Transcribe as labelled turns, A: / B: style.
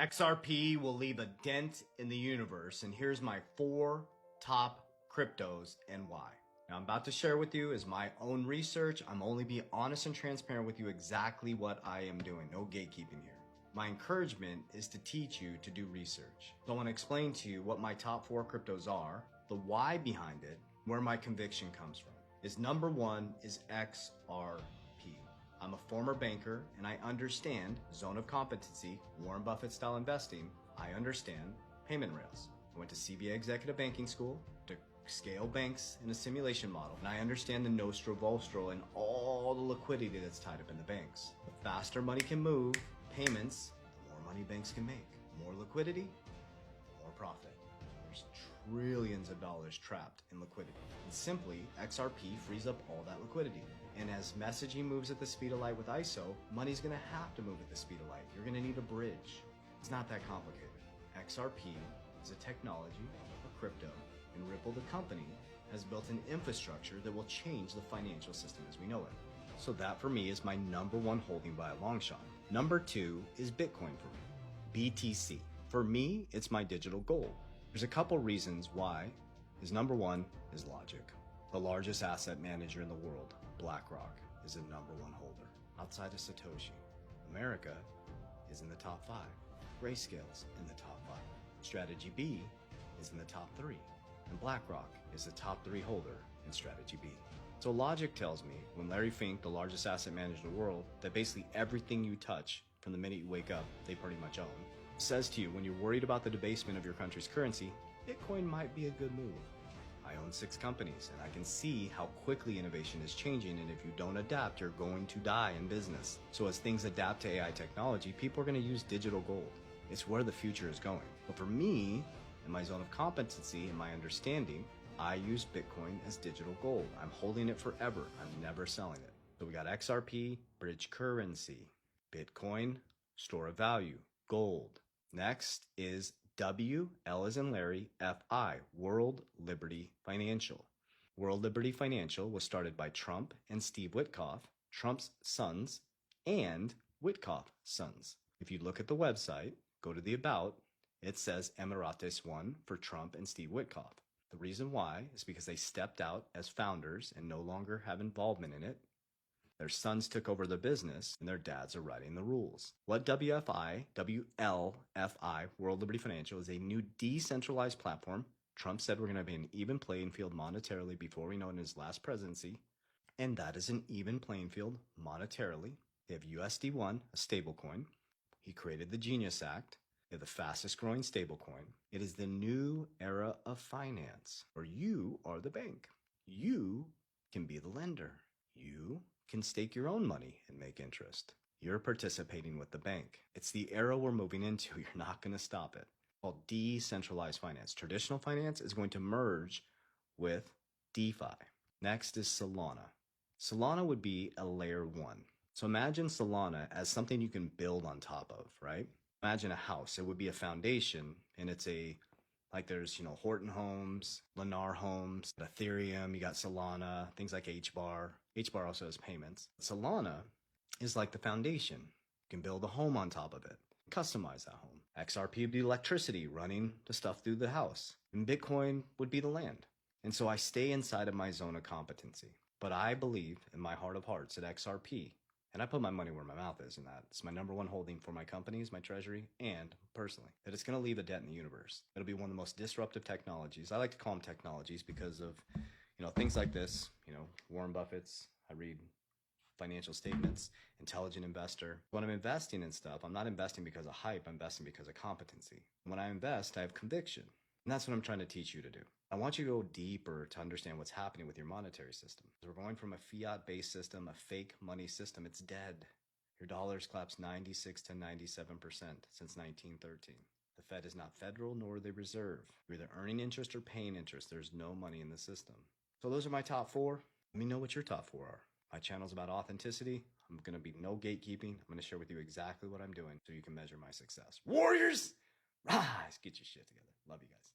A: XRP will leave a dent in the universe, and here's my 4 top cryptos and why. Now, I'm about to share with you is my own research. I'm only being honest and transparent with you exactly what I am doing. No gatekeeping here. My encouragement is to teach you to do research. So I want to explain to you what my top 4 cryptos are, the why behind it, where my conviction comes from. Is number 1 is XRP. I'm a former banker and I understand zone of competency, Warren Buffett style investing. I understand payment rails. I went to CBA Executive Banking School to scale banks in a simulation model. And I understand the nostro vostro and all the liquidity that's tied up in the banks. The faster money can move, payments, the more money banks can make. More liquidity, more profit. There's trillions of dollars trapped in liquidity. And simply, XRP frees up all that liquidity. And as messaging moves at the speed of light with ISO, money's gonna have to move at the speed of light. You're gonna need a bridge. It's not that complicated. XRP is a technology, a crypto, and Ripple, the company, has built an infrastructure that will change the financial system as we know it. So that for me is my number 1 holding by a long shot. Number 2 is Bitcoin for me, BTC. For me, it's my digital gold. There's a couple reasons why. Is number 1 is logic. The largest asset manager in the world, BlackRock, is the number 1 holder. Outside of Satoshi, America is in the top 5. Grayscale's in the top 5. Strategy B is in the top 3. And BlackRock is the top 3 holder in Strategy B. So logic tells me when Larry Fink, the largest asset manager in the world, that basically everything you touch from the minute you wake up, they pretty much own, says to you when you're worried about the debasement of your country's currency, Bitcoin might be a good move. I own 6 companies and I can see how quickly innovation is changing, and if you don't adapt, you're going to die in business. So as things adapt to AI technology, people are going to use digital gold. It's where the future is going. But for me, in my zone of competency and my understanding, I use Bitcoin as digital gold. I'm holding it forever. I'm never selling it. So we got XRP, bridge currency, Bitcoin, store of value, gold. Next is W, L as in Larry, FI, World Liberty Financial. World Liberty Financial was started by Trump and Steve Witkoff, Trump's sons, and Witkoff's sons. If you look at the website, go to the About, it says Emirates One for Trump and Steve Witkoff. The reason why is because they stepped out as founders and no longer have involvement in it. Their sons took over the business and their dads are writing the rules. What WLFI, World Liberty Financial, is a new decentralized platform. Trump said we're going to be an even playing field monetarily before we know it in his last presidency. And that is an even playing field monetarily. They have USD1, a stablecoin. He created the Genius Act. They have the fastest growing stablecoin. It is the new era of finance where you are the bank. You can be the lender. You can stake your own money and make interest. You're participating with the bank. It's the era we're moving into. You're not going to stop it. Called decentralized finance. Traditional finance is going to merge with DeFi. Next is Solana. Solana would be a layer 1. So imagine Solana as something you can build on top of, right? Imagine a house. It would be a foundation, and it's like there's, Horton Homes, Lennar Homes, Ethereum, you got Solana, things like HBAR. HBAR also has payments. Solana is like the foundation. You can build a home on top of it, customize that home. XRP would be electricity running the stuff through the house. And Bitcoin would be the land. And so I stay inside of my zone of competency. But I believe in my heart of hearts that XRP, and I put my money where my mouth is in that. It's my number 1 holding for my companies, my treasury, and personally, that it's going to leave a dent in the universe. It'll be one of the most disruptive technologies. I like to call them technologies because of, things like this, Warren Buffett's, I read financial statements, intelligent investor. When I'm investing in stuff, I'm not investing because of hype. I'm investing because of competency. When I invest, I have conviction. And that's what I'm trying to teach you to do. I want you to go deeper to understand what's happening with your monetary system. We're going from a fiat-based system, a fake money system. It's dead. Your dollar's collapsed 96 to 97% since 1913. The Fed is not federal nor the reserve. You're either earning interest or paying interest. There's no money in the system. So those are my top 4. Let me know what your top 4 are. My channel's about authenticity. I'm going to be no gatekeeping. I'm going to share with you exactly what I'm doing so you can measure my success. Warriors, rise! Get your shit together. Love you guys.